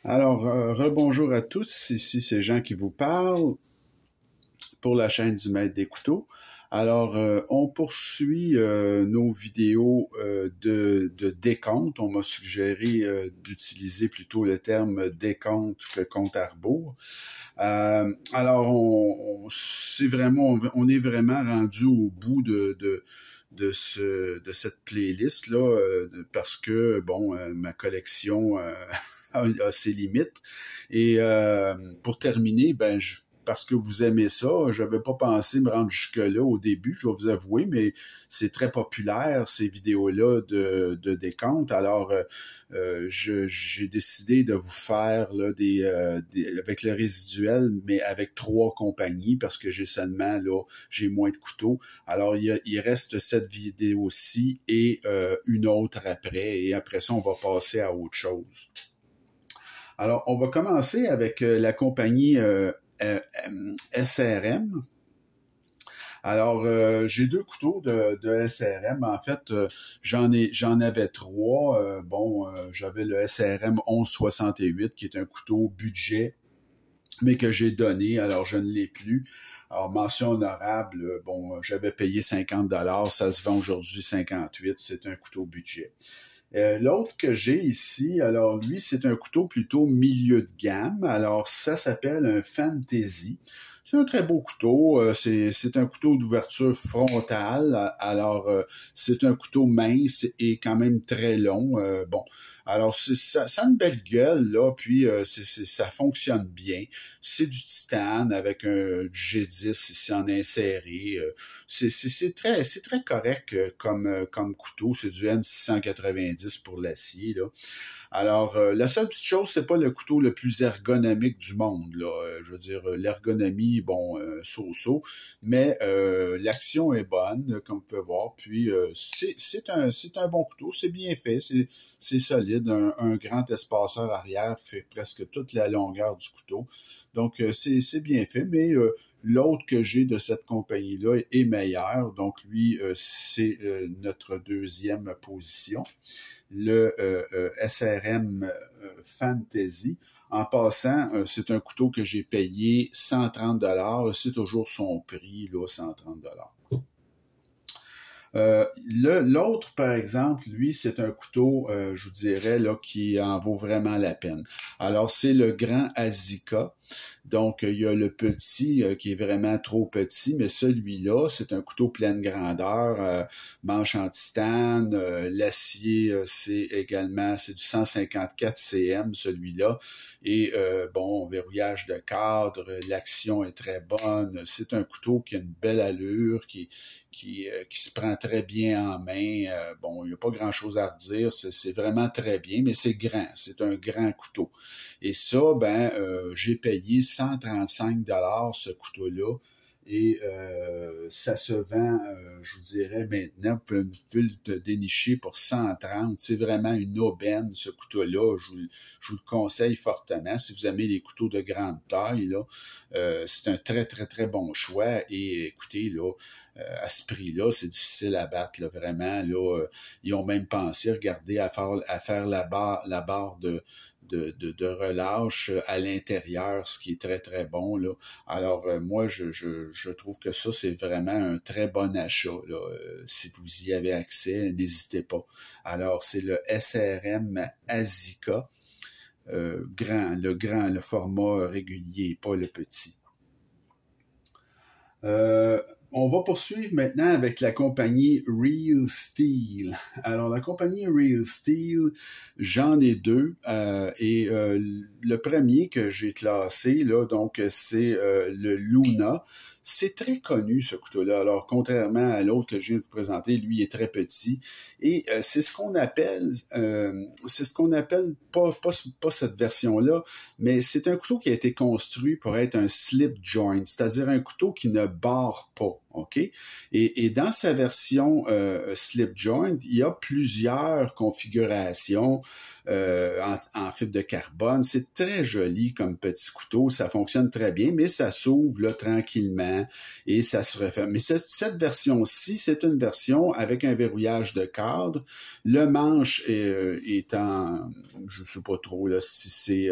Alors, rebonjour à tous, ici c'est Jean qui vous parle pour la chaîne du Maître des couteaux. Alors, on poursuit nos vidéos de décompte. On m'a suggéré d'utiliser plutôt le terme décompte que compte à rebours. Alors, on est vraiment rendu au bout de cette playlist-là, parce que, bon, ma collection a ses limites. Et pour terminer, parce que vous aimez ça, je n'avais pas pensé me rendre jusque-là au début, je vais vous avouer, mais c'est très populaire, ces vidéos-là de décompte. Alors, j'ai décidé de vous faire là, avec le résiduel, mais avec 3 compagnies, parce que j'ai moins de couteaux. Alors, il reste cette vidéo-ci et une autre après, et après ça, on va passer à autre chose. Alors, on va commencer avec la compagnie SRM. Alors, j'ai 2 couteaux de SRM. En fait, j'en avais 3. J'avais le SRM 1168, qui est un couteau budget, mais que j'ai donné. Alors, je ne l'ai plus. Alors, mention honorable, j'avais payé 50$, ça se vend aujourd'hui 58$, c'est un couteau budget. L'autre que j'ai ici, alors lui, c'est un couteau plutôt milieu de gamme. Alors, ça s'appelle un Fantasy. C'est un très beau couteau. C'est un couteau d'ouverture frontale. Alors, c'est un couteau mince et quand même très long. Alors, ça a une belle gueule, là, puis ça fonctionne bien. C'est du titane avec du G10 ici en inséré. C'est très correct comme couteau. C'est du N690 pour l'acier, là. Alors, la seule petite chose, c'est pas le couteau le plus ergonomique du monde, là. Je veux dire, l'ergonomie, so-so, mais l'action est bonne, comme vous pouvez voir. Puis, c'est un bon couteau, c'est bien fait, c'est solide, un grand espaceur arrière qui fait presque toute la longueur du couteau. Donc, c'est bien fait, mais l'autre que j'ai de cette compagnie-là est meilleur. Donc, lui, c'est notre deuxième position. Le SRM Fantasy. En passant, c'est un couteau que j'ai payé 130$. C'est toujours son prix, là, 130$. L'autre, par exemple, lui, c'est un couteau, je vous dirais, là, qui en vaut vraiment la peine. Alors, c'est le grand Azika. Donc, il y a le petit qui est vraiment trop petit, mais celui-là, c'est un couteau pleine grandeur, manche en titane, l'acier, c'est du 154 cm, celui-là. Et verrouillage de cadre, l'action est très bonne. C'est un couteau qui a une belle allure, qui se prend très bien en main. Il n'y a pas grand-chose à redire. C'est vraiment très bien, mais c'est grand. C'est un grand couteau. Et ça, j'ai payé 135$ ce couteau-là. Et ça se vend, je vous dirais maintenant, vous pouvez le dénicher pour 130$. C'est vraiment une aubaine, ce couteau-là. Je vous le conseille fortement. Si vous aimez les couteaux de grande taille, là, c'est un très, très, très bon choix. Et écoutez, là, à ce prix-là, c'est difficile à battre, là, vraiment. Là, ils ont même pensé, regardez, à faire la barre de relâche à l'intérieur, ce qui est très, très bon, là. Alors, moi, je trouve que ça, c'est vraiment un très bon achat, là. Si vous y avez accès, n'hésitez pas. Alors, c'est le SRM Azika, le format régulier, pas le petit. On va poursuivre maintenant avec la compagnie Real Steel. Alors, la compagnie Real Steel, j'en ai 2. Le premier que j'ai classé, là, donc, c'est le Luna. C'est très connu, ce couteau-là. Alors, contrairement à l'autre que je viens de vous présenter, lui est très petit. Et c'est ce qu'on appelle, pas cette version-là, mais c'est un couteau qui a été construit pour être un slip joint, c'est-à-dire un couteau qui ne barre pas. OK? Et dans sa version slip joint, il y a plusieurs configurations en fibre de carbone. C'est très joli comme petit couteau. Ça fonctionne très bien, mais ça s'ouvre là, tranquillement et ça se referme. Mais cette version-ci, c'est une version avec un verrouillage de cadre. Le manche est en... Je sais pas trop là, si c'est...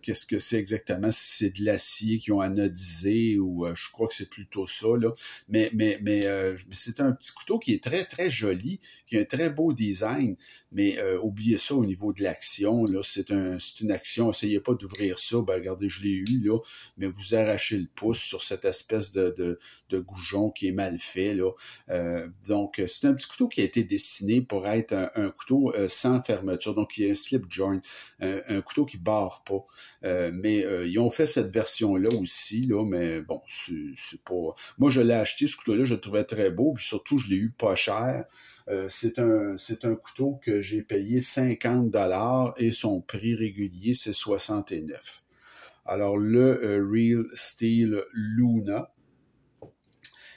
qu'est-ce que c'est exactement, si c'est de l'acier qui ont anodisé ou je crois que c'est plutôt ça, là. Mais c'est un petit couteau qui est très, très joli, qui a un très beau design, mais oubliez ça au niveau de l'action, là, c'est une action, essayez pas d'ouvrir ça, ben regardez, je l'ai eu, là, mais vous arrachez le pouce sur cette espèce de goujon qui est mal fait, là. Donc, c'est un petit couteau qui a été dessiné pour être un couteau sans fermeture, donc il y a un slip joint, un couteau qui barre pas. Mais ils ont fait cette version-là aussi, là, mais bon, c'est pas... Moi, je l'ai acheté, ce couteau-là, je le trouvais très beau, puis surtout, je l'ai eu pas cher. C'est un couteau que j'ai payé 50$ et son prix régulier, c'est 69$. Alors, le Real Steel Luna.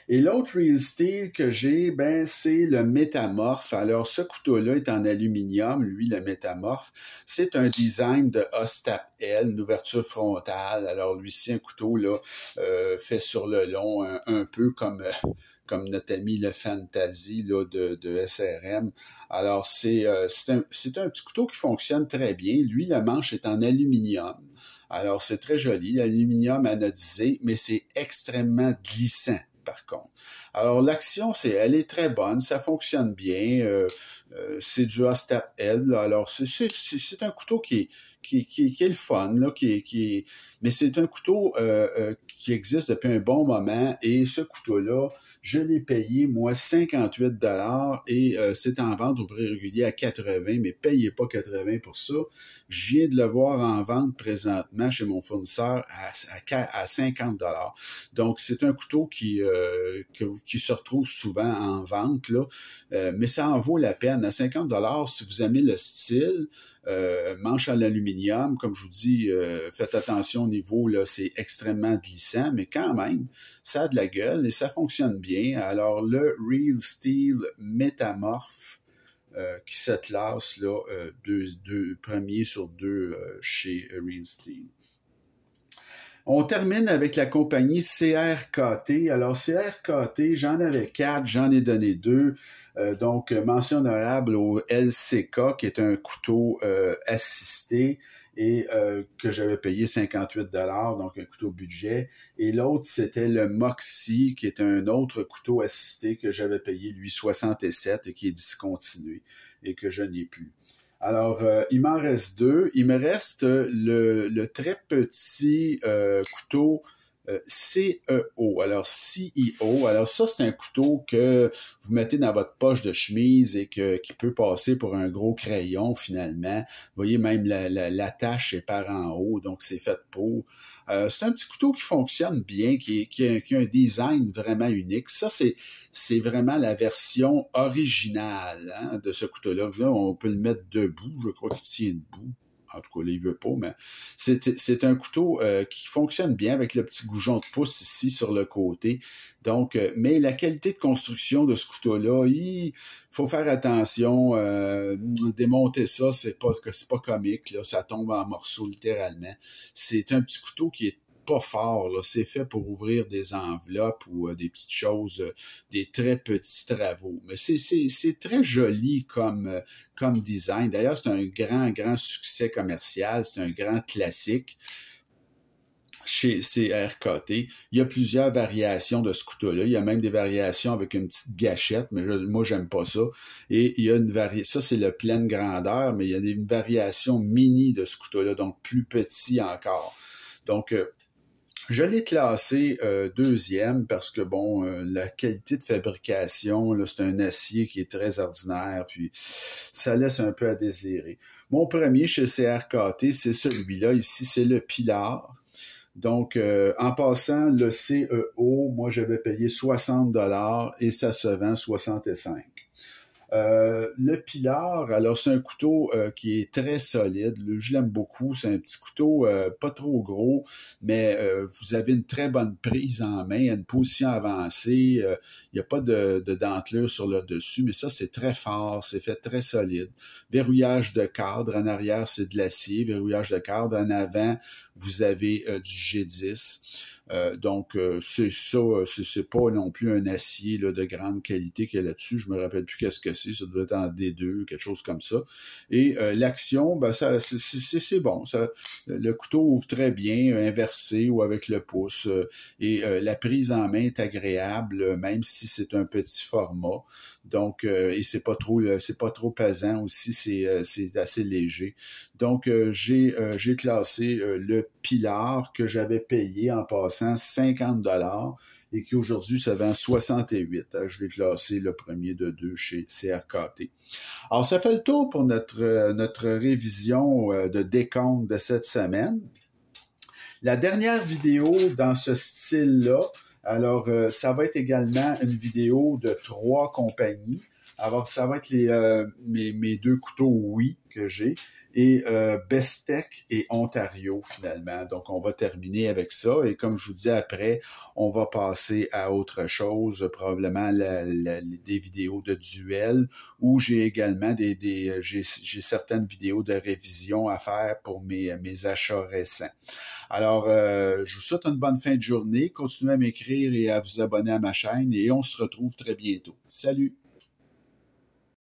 Et l'autre Real Steel que j'ai, ben, c'est le Métamorphe. Alors, ce couteau-là est en aluminium, lui, le Métamorphe. C'est un design de Ostap L, une ouverture frontale. Alors, lui, c'est un couteau, là, fait sur le long, un peu comme notre ami le Fantasy là, de SRM. Alors, c'est un petit couteau qui fonctionne très bien. Lui, la manche est en aluminium. Alors, c'est très joli, l'aluminium anodisé, mais c'est extrêmement glissant, par contre. Alors, l'action, elle est très bonne, ça fonctionne bien. C'est du Ostap L. Là. Alors, c'est un couteau qui est le fun, là, mais c'est un couteau qui existe depuis un bon moment et ce couteau-là, je l'ai payé, moi, 58$ et c'est en vente au prix régulier à 80$, mais payez pas 80$ pour ça. Je viens de le voir en vente présentement chez mon fournisseur à 50$. Donc, c'est un couteau qui se retrouve souvent en vente, là, mais ça en vaut la peine. À 50$, si vous aimez le style, manche à l'aluminium, comme je vous dis, faites attention au niveau, là, c'est extrêmement glissant, mais quand même, ça a de la gueule et ça fonctionne bien. Alors, le Real Steel Métamorphe, qui se classe, là, deux premiers sur deux chez Real Steel. On termine avec la compagnie CRKT. Alors, CRKT, j'en avais 4, j'en ai donné 2. Donc, mention honorable au LCK, qui est un couteau assisté et que j'avais payé 58$, donc un couteau budget. Et l'autre, c'était le Moxie, qui est un autre couteau assisté que j'avais payé, lui, 67$ et qui est discontinué et que je n'ai plus. Alors, il m'en reste 2. Il me reste le très petit couteau CEO. Alors, CEO. Alors, ça, c'est un couteau que vous mettez dans votre poche de chemise et qui peut passer pour un gros crayon, finalement. Vous voyez, même l'attache est par en haut, donc c'est fait pour. C'est un petit couteau qui fonctionne bien, qui a un design vraiment unique. Ça, c'est vraiment la version originale de ce couteau-là. Là, on peut le mettre debout. Je crois qu'il tient debout. En tout cas, là, il veut pas, mais c'est un couteau qui fonctionne bien avec le petit goujon de pouce ici sur le côté. Donc, mais la qualité de construction de ce couteau-là, il faut faire attention. Démonter ça, c'est pas comique, là, ça tombe en morceaux littéralement. C'est un petit couteau qui est pas fort, là. C'est fait pour ouvrir des enveloppes ou des petites choses, des très petits travaux. Mais c'est très joli comme design. D'ailleurs, c'est un grand succès commercial. C'est un grand classique chez CRKT. Il y a plusieurs variations de ce couteau-là. Il y a même des variations avec une petite gâchette, mais moi, j'aime pas ça. Et il y a ça, c'est le pleine grandeur, mais il y a une variation mini de ce couteau-là, donc plus petit encore. Donc, je l'ai classé deuxième parce que, bon, la qualité de fabrication, là, c'est un acier qui est très ordinaire, puis ça laisse un peu à désirer. Mon premier chez CRKT, c'est celui-là. Ici, c'est le Pilar. Donc, en passant, le CEO, moi, j'avais payé 60$ et ça se vend 65$. Le Pilar, alors c'est un couteau qui est très solide. Je l'aime beaucoup. C'est un petit couteau pas trop gros, mais vous avez une très bonne prise en main, une position avancée. Il n'y a pas de dentelure sur le dessus, mais ça, c'est très fort. C'est fait très solide. Verrouillage de cadre. En arrière, c'est de l'acier. Verrouillage de cadre. En avant, vous avez du G10. Donc, c'est ça, c'est pas non plus un acier là, de grande qualité qu'il y a là-dessus. Je me rappelle plus qu'est-ce que c'est. Ça doit être en D2, quelque chose comme ça. Et l'action, ben, ça, c'est bon. Ça, le couteau ouvre très bien, inversé ou avec le pouce. Et la prise en main est agréable, même si c'est un petit format. Donc, et c'est pas trop pesant aussi. C'est assez léger. Donc, j'ai classé le Pilar que j'avais payé en passant 50 $ et qui aujourd'hui se vend 68. Je l'ai classé le premier de deux chez CRKT. Alors, ça fait le tour pour notre révision de décompte de cette semaine. La dernière vidéo dans ce style-là, alors ça va être également une vidéo de 3 compagnies. Alors, ça va être mes 2 couteaux oui que j'ai et Bestech et Ontario finalement. Donc, on va terminer avec ça et comme je vous dis après, on va passer à autre chose, probablement des vidéos de duel où j'ai également j'ai certaines vidéos de révision à faire pour mes achats récents. Alors, je vous souhaite une bonne fin de journée. Continuez à m'écrire et à vous abonner à ma chaîne et on se retrouve très bientôt. Salut!